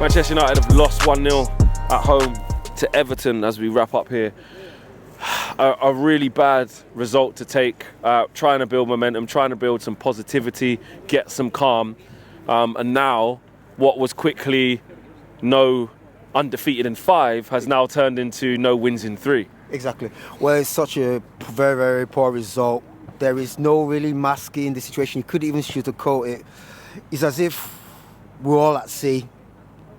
Manchester United have lost 1-0 at home to Everton as we wrap up here. A really bad result to take, trying to build momentum, trying to build some positivity, get some calm. And now, what was quickly no undefeated in 5 has now turned into no wins in 3. Exactly. Well, it's such a very, very poor result. There is no really masking the situation. You couldn't even sugarcoat it. It's as if we're all at sea.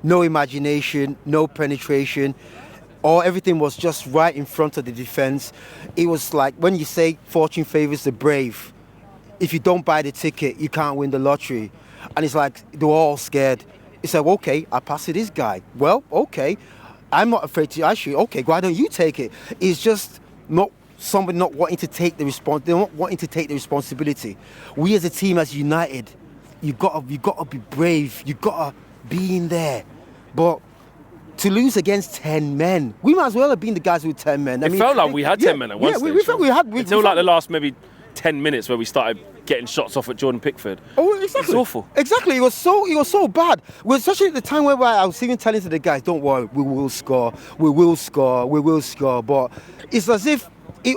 No imagination, no penetration. Everything was just right in front of the defense. It was like when you say fortune favors the brave. If you don't buy the ticket, you can't win the lottery. And it's like they were all scared. It's like, okay, I'll pass to this guy. Well, okay, I'm not afraid to actually. Okay, why don't you take it? It's just not somebody not wanting to take the They're not wanting to take the responsibility. We as a team, as United, you gotta be brave. You gotta be in there. But to lose against 10 men, we might as well have been the guys with 10 men. It felt like we had 10 men at one stage. We felt we had. Until like the last maybe 10 minutes where we started getting shots off at Jordan Pickford. Oh, exactly. It's awful. Exactly. It was so bad. Especially at the time where I was even telling to the guys, don't worry, we will score. But it's as if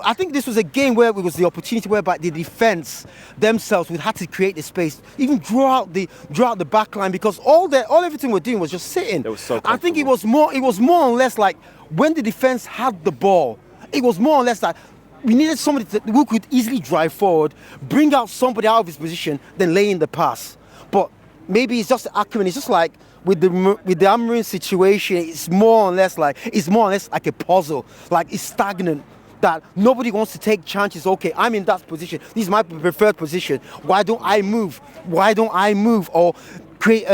I think this was a game where it was the opportunity whereby the defense themselves would have to create the space, even draw out the back line, because everything we're doing was just sitting. It was so I think it was more or less like when the defense had the ball, it was more or less like we needed somebody who could easily drive forward, bring out somebody out of his position, then lay in the pass. But maybe it's just the acumen. It's just like with the Amorim situation, it's more or less like a puzzle. Like it's stagnant. That nobody wants to take chances. Okay, I'm in that position. This is my preferred position. Why don't I move? Or create,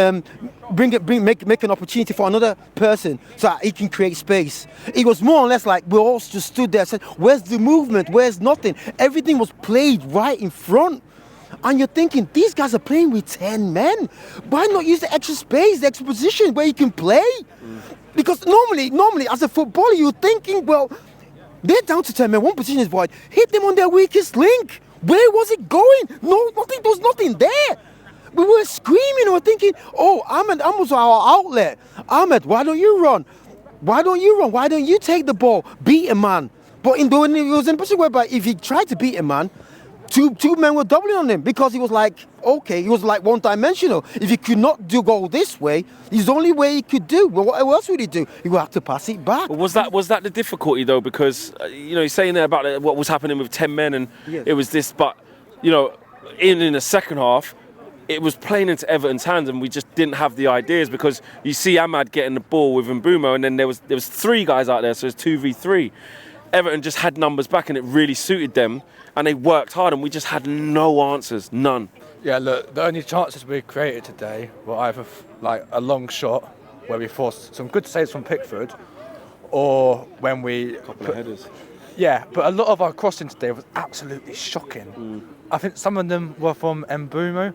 make an opportunity for another person so that he can create space. It was more or less like we all just stood there and said, where's the movement? Where's nothing? Everything was played right in front. And you're thinking, these guys are playing with 10 men. Why not use the extra space, the extra position where you can play? Because normally as a footballer, you're thinking, well, they're down to 10 men, one position is void. Hit them on their weakest link. Where was it going? No, nothing. There was nothing there. We were screaming and we're thinking, Ahmed was our outlet. Ahmed, why don't you run? Why don't you take the ball? Beat a man. But it was in a position whereby if he tried to beat a man, two men were doubling on him because he was like one-dimensional. If he could not go this way, it's the only way he could do. Well, what else would he do? He would have to pass it back. Well, was that the difficulty though? Because you're saying there about what was happening with 10 men and yes. It was this, but in the second half, it was playing into Everton's hands, and we just didn't have the ideas because you see Ahmad getting the ball with Mbeumo, and then there was 3 guys out there, so it's 2v3. Everton just had numbers back, and it really suited them. And they worked hard, and we just had no answers, none. Yeah, look, the only chances we created today were either like a long shot where we forced some good saves from Pickford, or when we... A couple of headers. Yeah, but a lot of our crossing today was absolutely shocking. I think some of them were from Mbeumo,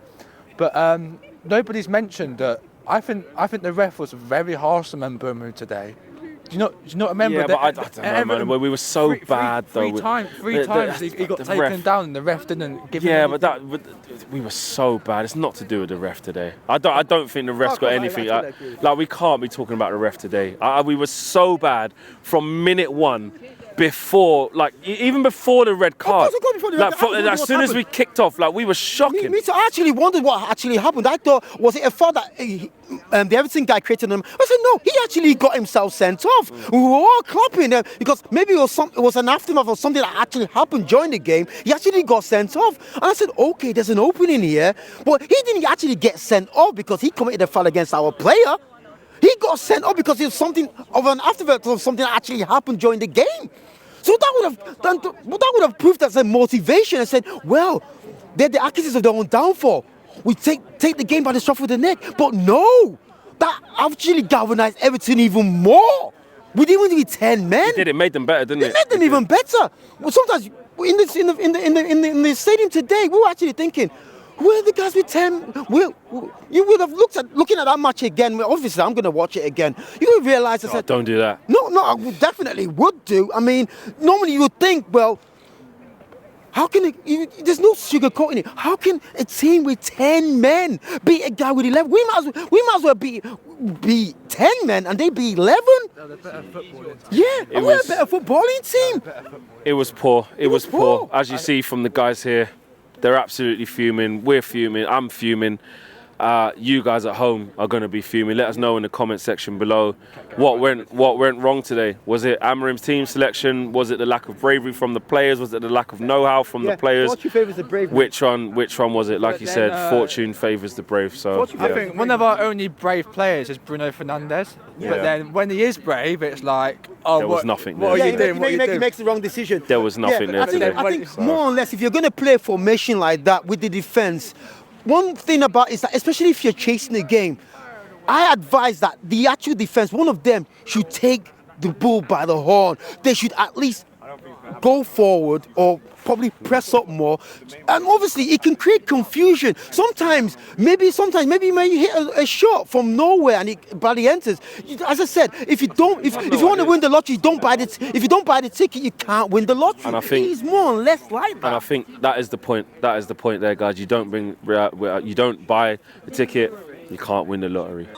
but nobody's mentioned that. I think the ref was very harsh on Mbeumo today. Do you not remember? Yeah, but I don't know, man. We were so bad, though. Three times he got taken down, and the ref didn't give him. Yeah, but we were so bad. It's not to do with the ref today. I don't think the ref's got anything. Like we can't be talking about the ref today. We were so bad from minute 1. Before, even before the red card, as soon as we kicked off, we were shocking. Me too. I actually wondered what actually happened. I thought, was it a foul that the Everton guy created him? I said, no, he actually got himself sent off. We were all clapping because maybe it was an aftermath of something that actually happened during the game. He actually got sent off. And I said, okay, there's an opening here. But he didn't actually get sent off because he committed a foul against our player. He got sent off because it was something of an aftermath of something that actually happened during the game. So that would have proved as a motivation and said, well, they're the architects of their own downfall. We take the game by the scruff of the neck. But no, that actually galvanized Everton even more. We didn't even need 10 men. It made them better, didn't it? It made them even better. Well, sometimes in the stadium today, we were actually thinking, where are the guys with 10? You would have looking at that match again. Obviously, I'm going to watch it again. You would realise I said, don't do that. No, I definitely would do. I mean, normally you would think, well, How can there's no sugarcoating it. How can a team with 10 men beat a guy with 11? We might as well be 10 men and they be 11. They're the better footballers. Yeah, and we're a better footballing team. It was poor. It was poor. As you see from the guys here, they're absolutely fuming. We're fuming. I'm fuming. You guys at home are going to be fuming. Let us know in the comment section below what went wrong today. Was it Amarim's team selection? Was it the lack of bravery from the players? Was it the lack of know-how from the players? Fortune favours the brave. Which one was it? Like you said, fortune favours the brave. So I think one of our only brave players is Bruno Fernandes. Yeah. But then when he is brave, it's like, oh, there was nothing there. What are you doing? He makes the wrong decision. There was nothing there today. I think more or less, if you're going to play a formation like that with the defence, one thing about is that, especially if you're chasing the game, I advise that the actual defense, one of them should take the bull by the horn. They should at least go forward or probably press up more. And obviously, it can create confusion. Sometimes, maybe you may hit a shot from nowhere and it barely enters. As I said, if you want to win the lottery, if you don't buy the ticket, you can't win the lottery. And I think it's more or less like that. And I think that is the point. That is the point there, guys. You don't buy the ticket, you can't win the lottery.